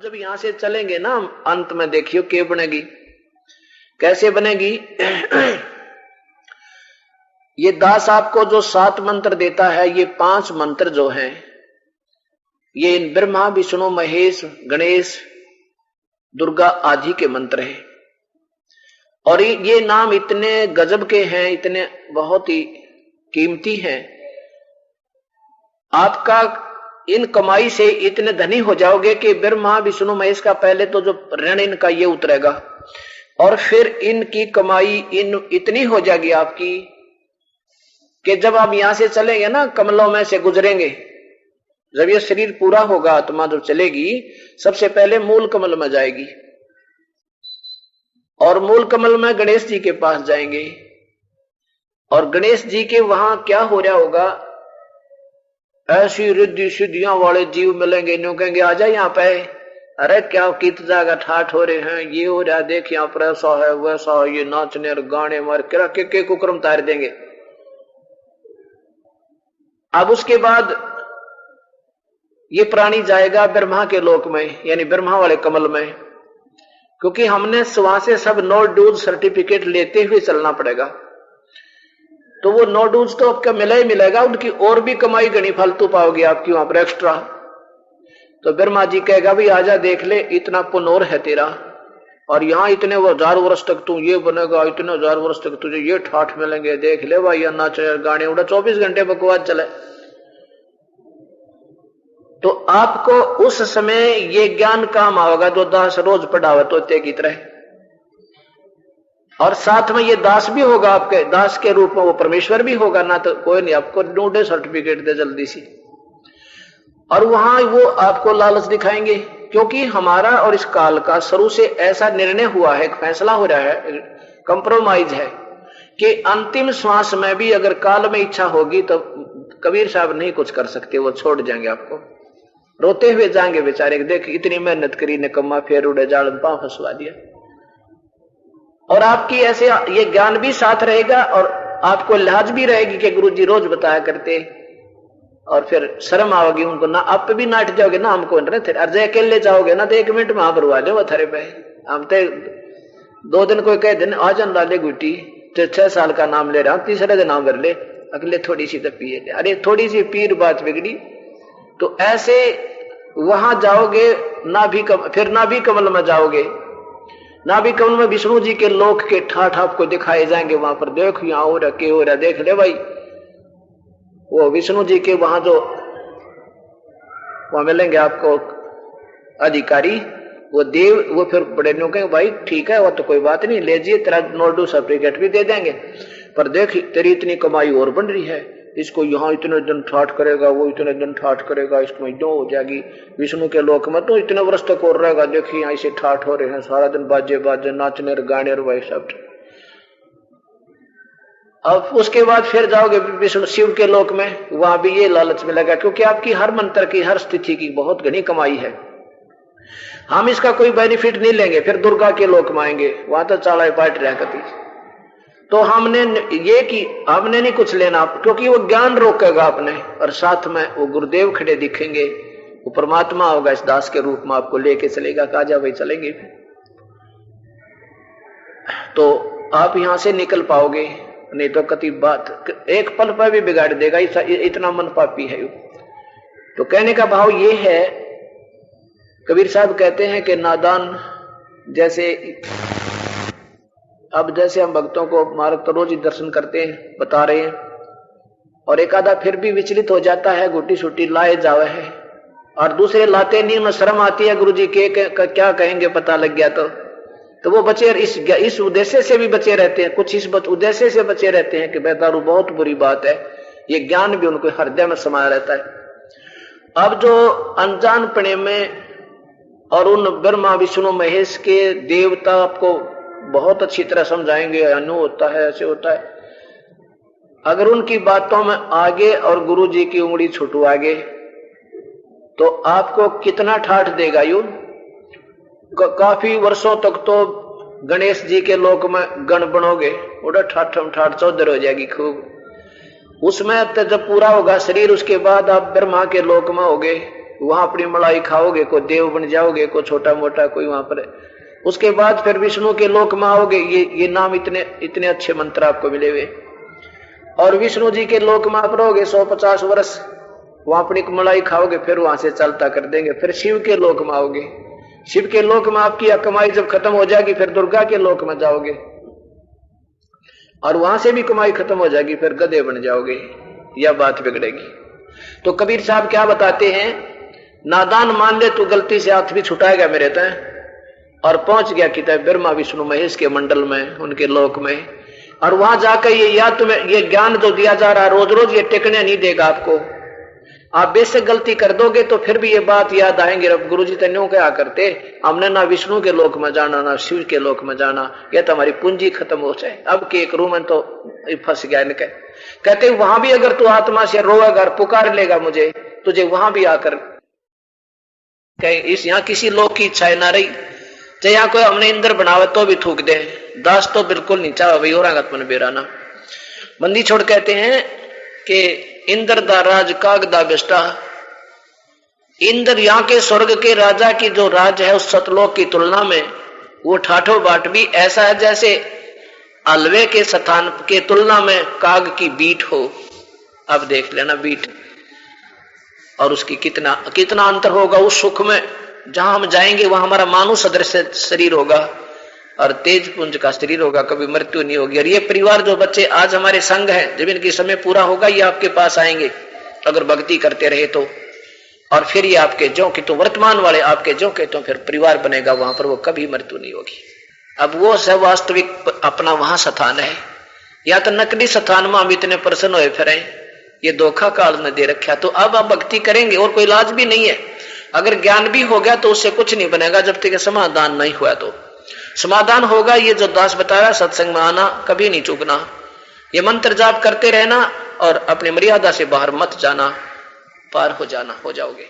जब यहां से चलेंगे ना अंत में देखियो क्या बनेगी, कैसे बनेगी। ये दास आपको जो 7 मंत्र देता है, ये 5 मंत्र जो हैं ये ब्रह्मा विष्णु महेश गणेश दुर्गा आदि के मंत्र हैं। और ये नाम इतने गजब के हैं, इतने बहुत ही कीमती हैं। आपका इन कमाई से इतने धनी हो जाओगे कि ब्रह्मा विष्णु महेश का पहले तो जो ऋण इनका ये उतरेगा, और फिर इनकी कमाई इतनी हो जाएगी आपकी कि जब आप यहां से चलेंगे ना, कमलों में से गुजरेंगे, जब ये शरीर पूरा होगा, आत्मा जब चलेगी, सबसे पहले मूल कमल में जाएगी और मूल कमल में गणेश जी के पास जाएंगे। और गणेश जी के वहां क्या हो रहा होगा, ऐसी रिद्धि सिद्धियां वाले जीव मिलेंगे, न्यू कहेंगे आ जाए यहाँ पे, अरे क्या कित जाएगा ठाठ हो रहे हैं, ये हो रहा देख यहाँ पर ऐसा है वैसा है, ये नाचने और गाने मार के कुक्रम तार देंगे। अब उसके बाद ये प्राणी जाएगा ब्रह्मा के लोक में, यानी ब्रह्मा वाले कमल में, क्योंकि हमने वहां से सब नो ड्यूज सर्टिफिकेट लेते हुए चलना पड़ेगा। तो वो नो ड्यूज तो आपका मिला ही मिलेगा, उनकी और भी कमाई गणी फालतू पाओगे आपकी वहां पर एक्स्ट्रा। तो ब्रह्मा जी कहेगा भाई आजा देख ले, इतना पुनोर है तेरा, और यहाँ इतने 1000 वर्ष तक तू ये बनेगा, इतने 1000 वर्ष तक तुझे ये ठाठ मिलेंगे, देख ले भाई, नाच गाने उड़ा 24 घंटे बकवास चले। तो आपको उस समय ये ज्ञान काम आएगा जो दास रोज पढ़ावे तोते की तरह, और साथ में ये दास भी होगा, आपके दास के रूप में वो परमेश्वर भी होगा ना, तो कोई नहीं आपको ढूंढे सर्टिफिकेट दे जल्दी सी। और वहां वो आपको लालच दिखाएंगे, क्योंकि हमारा और इस काल का शुरू से ऐसा निर्णय हुआ है, फैसला हो रहा है, कंप्रोमाइज है कि अंतिम श्वास में भी अगर काल में इच्छा होगी तो कबीर साहब नहीं कुछ कर सकते, वो छोड़ जाएंगे आपको, रोते हुए जाएंगे बेचारे, देख इतनी मेहनत करी निकम्मा, फिर उड़े जाल में पांव फंसवा दिया। और आपकी ऐसे ये ज्ञान भी साथ रहेगा और आपको लिहाज भी रहेगी कि गुरुजी रोज बताया करते, और फिर शर्म आओगी उनको ना, आप भी नाट जाओगे ना, हमको अर्जय अकेले जाओगे ना तो 1 मिनट में भरवा दो थरे पे। हम तो 2 दिन कोई कह दिन आ जान डाले गुटी, तो 6 साल का नाम ले रहा हूं, तीसरे दिन नाम भर ले, अगले थोड़ी सी तो पिए, अरे थोड़ी सी पीर बात बिगड़ी। तो ऐसे वहां जाओगे ना भी फिर ना भी कमल में जाओगे, ना भी कमल में विष्णु जी के लोक के ठाठ आपको दिखाए जाएंगे, वहां पर देखो यहाँ हो रहा के हो रहा, देख ले भाई। वो विष्णु जी के वहां जो वहां मिलेंगे आपको अधिकारी, वो देव, वो फिर बड़े नो कहेंगे भाई ठीक है वो तो कोई बात नहीं, ले जाइए तेरा नोडू सर्टिफिकेट भी दे देंगे, पर देख तेरी इतनी कमाई और बन रही है, इसको यहाँ इतने दिन ठाठ करेगा, वो इतने दिन ठाठ करेगा, इसको दो हो जाएगी विष्णु के लोक में, तो इतने वर्ष तक और रहेगा, देखिए यहाँ से ठाठ हो रहे हैं, सारा दिन बाजे बाजे नाचने और गाने और वही सब। अब उसके बाद फिर जाओगे विष्णु शिव के लोक में, वहां भी ये लालच मिलेगा, क्योंकि आपकी हर मंत्र की हर स्थिति की बहुत घनी कमाई है, हम इसका कोई बेनिफिट नहीं लेंगे। फिर दुर्गा के लोक में आएंगे, वहां तो चालाए पाट रहा कती, तो हमने ये कि हमने नहीं कुछ लेना, क्योंकि वो ज्ञान रोकेगा आपने, और साथ में वो गुरुदेव खड़े दिखेंगे, वो परमात्मा होगा इस दास के रूप में, आपको लेके चलेगा, काजा भाई चलेंगे। तो आप यहां से निकल पाओगे, नहीं तो कति बात एक पल पर भी बिगाड़ देगा, इतना मन पापी है। तो कहने का भाव ये है, कबीर साहब कहते हैं कि नादान जैसे, अब जैसे हम भक्तों को मार्ग तो रोज ही दर्शन करते हैं, बता रहे हैं, और एक आधा फिर भी विचलित हो जाता है, गुटी सुटी लाए जावे है, और दूसरे लाते नहीं, उन्हें शर्म आती है, गुरुजी के क्या कहेंगे पता लग गया तो वो बचे, इस उद्देश्य से भी बचे रहते हैं, कुछ इस उद्देश्य से बचे रहते हैं कि बेदारू बहुत बुरी बात है, ये ज्ञान भी उनको हृदय में समाया रहता है। अब जो अनजानपने में और उन ब्रह्मा विष्णु महेश के देवता आपको बहुत अच्छी तरह समझाएंगे, अनु होता है, ऐसे होता है, अगर उनकी बातों में आगे और गुरु जी की उंगली छुटवागे तो आपको कितना ठाठ देगा। यू काफी वर्षों तक तो गणेश जी के लोक में गण बनोगे, उड़ा ठाठम ठाठ चौधर हो जाएगी खूब। उसमें जब पूरा होगा शरीर, उसके बाद आप ब्रह्मा के लोक में होगे, वहां अपनी मलाई खाओगे, कोई देव बन जाओगे, कोई छोटा मोटा कोई वहां पर। उसके बाद फिर विष्णु के लोक में आओगे। ये नाम इतने इतने अच्छे मंत्र आपको मिले हुए। और विष्णु जी के लोक में आप रहोगे 150 वर्ष, वहां अपनी मलाई खाओगे, फिर वहां से चलता कर देंगे। फिर शिव के लोक में आओगे। शिव के लोक में आपकी कमाई जब खत्म हो जाएगी, फिर दुर्गा के लोक में जाओगे और वहां से भी कमाई खत्म हो जाएगी, फिर गधे बन जाओगे। यह बात बिगड़ेगी। तो कबीर साहब क्या बताते हैं, नादान मान ले तू गलती से हाथ भी छुटाएगा मेरे तय, और पहुंच गया किताब ब्रह्मा विष्णु महेश के मंडल में, उनके लोक में। और वहां जाकर ये याद तुम्हें ये ज्ञान जो दिया जा रहा है रोज रोज, ये टिकने नहीं देगा आपको। आप बेशक गलती कर दोगे तो फिर भी ये बात याद आएंगे, रब गुरु जी तन्यों क्या करते, हमने ना विष्णु के लोक में जाना ना शिव के लोक में जाना, यह तो हमारी पूंजी खत्म हो जाए। अब के एक रूम में तो फंस गया इनके। कहते वहां भी अगर तू आत्मा से रोएगा और पुकार लेगा मुझे, तुझे वहां भी आकर इस यहाँ किसी लोक की इच्छा ना रही, चाहे यहाँ कोई हमने इंद्र बनावे तो भी थूक दे, दास तो बिल्कुल नहीं चाह भाई और मन बेराना। बंदी छोड़ कहते हैं कि इंद्र दा राज काग दा बेस्टा। इंद्र यहाँ के स्वर्ग के राजा की जो राज है उस सतलोक की तुलना में वो ठाठो बाट भी ऐसा है जैसे अलवे के स्थान के तुलना में काग की बीट हो। अब देख लेना बीट, और उसकी कितना कितना अंतर होगा उस सुख में। जहां हम जाएंगे वहां हमारा मानव सदृश शरीर होगा और तेज पुंज का शरीर होगा, कभी मृत्यु नहीं होगी। और ये परिवार जो बच्चे आज हमारे संग हैं, जब इनकी समय पूरा होगा ये आपके पास आएंगे अगर भक्ति करते रहे तो। और फिर ये आपके जो कि तो वर्तमान वाले आपके जो के तो फिर परिवार बनेगा, वहां पर वो कभी मृत्यु नहीं होगी। अब वो सब वास्तविक अपना वहां स्थान है, या तो नकली स्थान में हम इतने प्रसन्न हुए फिर ये धोखा काल ने दे रखा। तो अब आप भक्ति करेंगे और कोई इलाज भी नहीं है। अगर ज्ञान भी हो गया तो उससे कुछ नहीं बनेगा जब तक समाधान नहीं हुआ। तो समाधान होगा ये जो दास बताया, सत्संग में आना, कभी नहीं चूकना, ये मंत्र जाप करते रहना और अपनी मर्यादा से बाहर मत जाना, पार हो जाना, हो जाओगे।